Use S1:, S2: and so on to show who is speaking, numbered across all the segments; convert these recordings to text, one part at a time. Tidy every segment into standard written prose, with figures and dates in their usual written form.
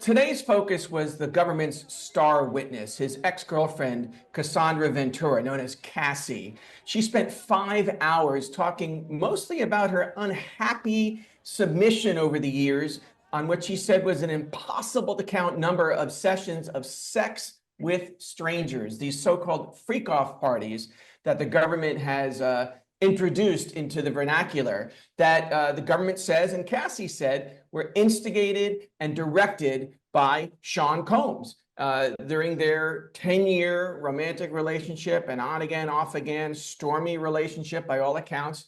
S1: Today's focus was the government's star witness, his ex-girlfriend, Casandra Ventura, known as Cassie. She spent 5 hours talking mostly about her unhappy submission over the years on what she said was an impossible to count number of sessions of sex with strangers, these so-called freak-off parties that the government has introduced into the vernacular that the government says, and Cassie said, were instigated and directed by Sean Combs during their 10-year romantic relationship and on again, off again, stormy relationship by all accounts,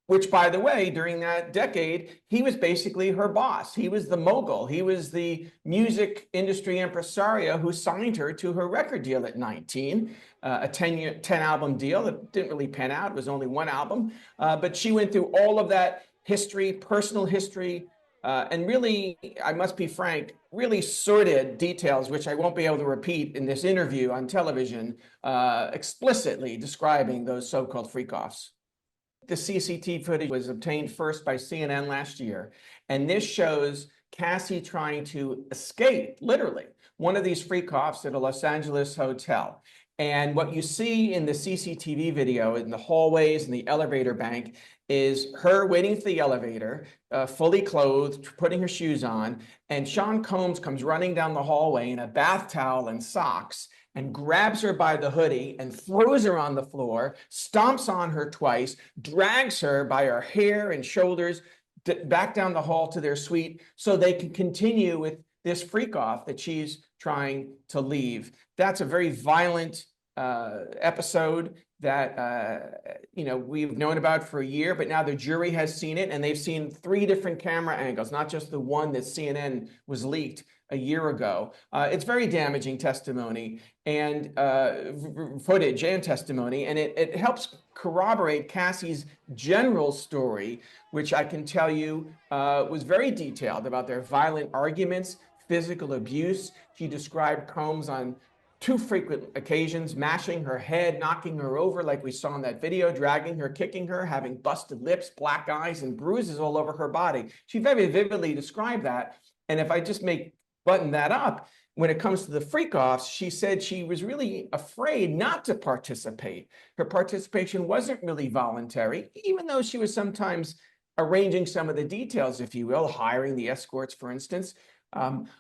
S1: which, by the way, during that decade, he was basically her boss. He was the mogul. He was the music industry impresario who signed her to her record deal at 19, a 10-album deal that didn't really pan out. It was only one album. But she went through all of that history, personal history, and really, I must be frank, really sordid details, which I won't be able to repeat in this interview on television, explicitly describing those so-called freak-offs. The CCTV footage was obtained first by CNN last year, and this shows Cassie trying to escape, literally, one of these freak-offs at a Los Angeles hotel. And what you see in the CCTV video in the hallways and the elevator bank is her waiting for the elevator, fully clothed, putting her shoes on, and Sean Combs comes running down the hallway in a bath towel and socks and grabs her by the hoodie and throws her on the floor, stomps on her twice, drags her by her hair and shoulders back down the hall to their suite so they can continue with this freak-off that she's trying to leave. That's a very violent episode that we've known about for a year, but now the jury has seen it, and they've seen 3 different camera angles, not just the one that CNN was leaked a year ago. It's very damaging testimony and footage and testimony, and it helps corroborate Cassie's general story, which I can tell you was very detailed about their violent arguments, physical abuse. She described Combs on 2 frequent occasions, mashing her head, knocking her over like we saw in that video, dragging her, kicking her, having busted lips, black eyes, and bruises all over her body. She very vividly described that. And if I just button that up, when it comes to the freak-offs, she said she was really afraid not to participate. Her participation wasn't really voluntary, even though she was sometimes arranging some of the details, if you will, hiring the escorts, for instance.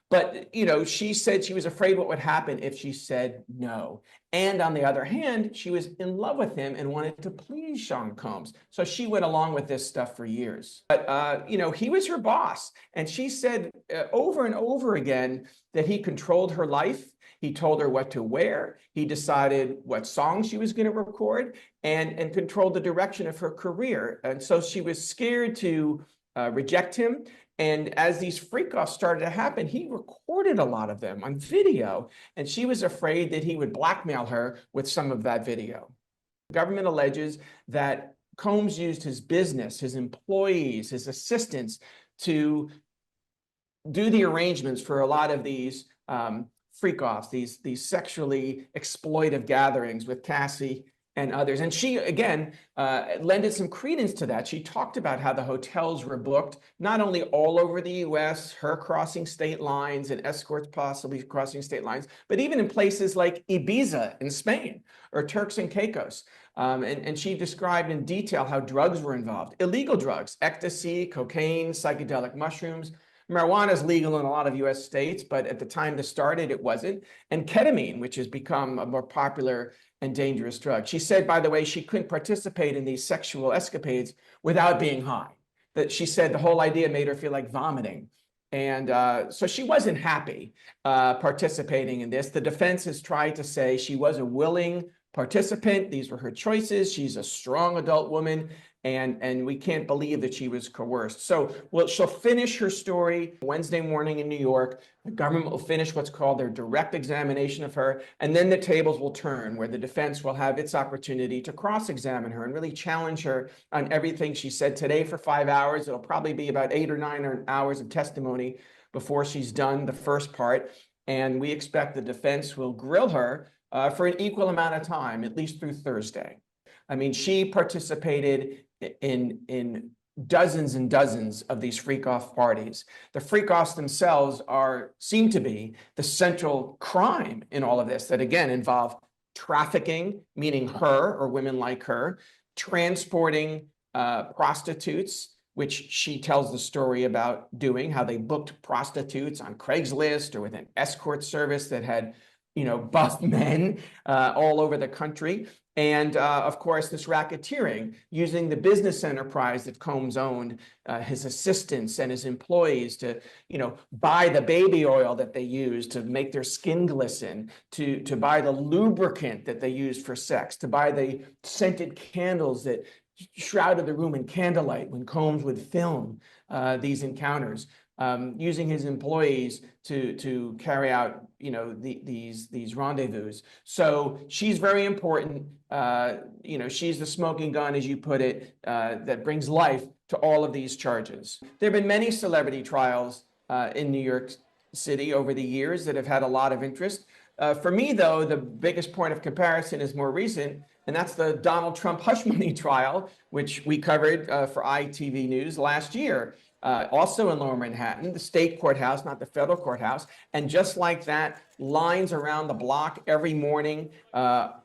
S1: But she said she was afraid what would happen if she said no. And on the other hand, she was in love with him and wanted to please Sean Combs. So she went along with this stuff for years. But, he was her boss. And she said over and over again that he controlled her life. He told her what to wear. He decided what songs she was going to record and controlled the direction of her career. And so she was scared to reject him. And as these freak-offs started to happen, he recorded a lot of them on video, and she was afraid that he would blackmail her with some of that video. The government alleges that Combs used his business, his employees, his assistants to do the arrangements for a lot of these freak-offs, these sexually exploitive gatherings with Cassie and others. And she, again, lended some credence to that. She talked about how the hotels were booked, not only all over the US, her crossing state lines and escorts possibly crossing state lines, but even in places like Ibiza in Spain or Turks and Caicos. And she described in detail how drugs were involved, illegal drugs, ecstasy, cocaine, psychedelic mushrooms. Marijuana is legal in a lot of US states, but at the time this started, it wasn't. And ketamine, which has become a more popular and dangerous drug. She said, by the way, she couldn't participate in these sexual escapades without being high. That she said the whole idea made her feel like vomiting. And so she wasn't happy participating in this. The defense has tried to say she was a willing participant. These were her choices. She's a strong adult woman, and we can't believe that she was coerced. So she'll finish her story Wednesday morning in New York. The government will finish what's called their direct examination of her, and then the tables will turn where the defense will have its opportunity to cross-examine her and really challenge her on everything she said today for 5 hours. It'll probably be about 8 or 9 hours of testimony before she's done the first part, and we expect the defense will grill her for an equal amount of time, at least through Thursday. I mean, she participated in dozens and dozens of these freak-off parties. The freak-offs themselves seem to be the central crime in all of this, that again involve trafficking, meaning her or women like her, transporting prostitutes, which she tells the story about doing, how they booked prostitutes on Craigslist or with an escort service that had, buff men all over the country. And of course, this racketeering, using the business enterprise that Combs owned, his assistants and his employees to, buy the baby oil that they use to make their skin glisten, to buy the lubricant that they use for sex, to buy the scented candles that shrouded the room in candlelight when Combs would film these encounters. Using his employees to carry out, these rendezvous. So she's very important. She's the smoking gun, as you put it, that brings life to all of these charges. There have been many celebrity trials in New York City over the years that have had a lot of interest. For me, though, the biggest point of comparison is more recent, and that's the Donald Trump hush money trial, which we covered for ITV News last year. Also in Lower Manhattan, the state courthouse, not the federal courthouse. And just like that, lines around the block every morning,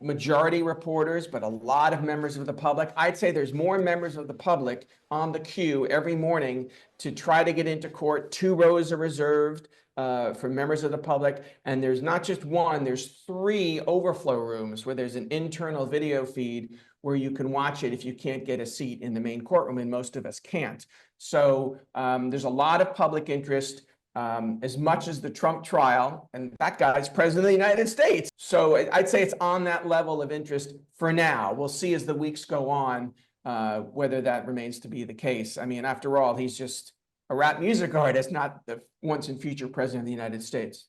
S1: majority reporters, but a lot of members of the public. I'd say there's more members of the public on the queue every morning to try to get into court. 2 rows are reserved for members of the public. And there's not just one, there's 3 overflow rooms where there's an internal video feed where you can watch it if you can't get a seat in the main courtroom, and most of us can't. So there's a lot of public interest, as much as the Trump trial, and that guy's president of the United States. So I'd say it's on that level of interest for now. We'll see as the weeks go on whether that remains to be the case. I mean, after all, he's just a rap music artist, not the once and future president of the United States.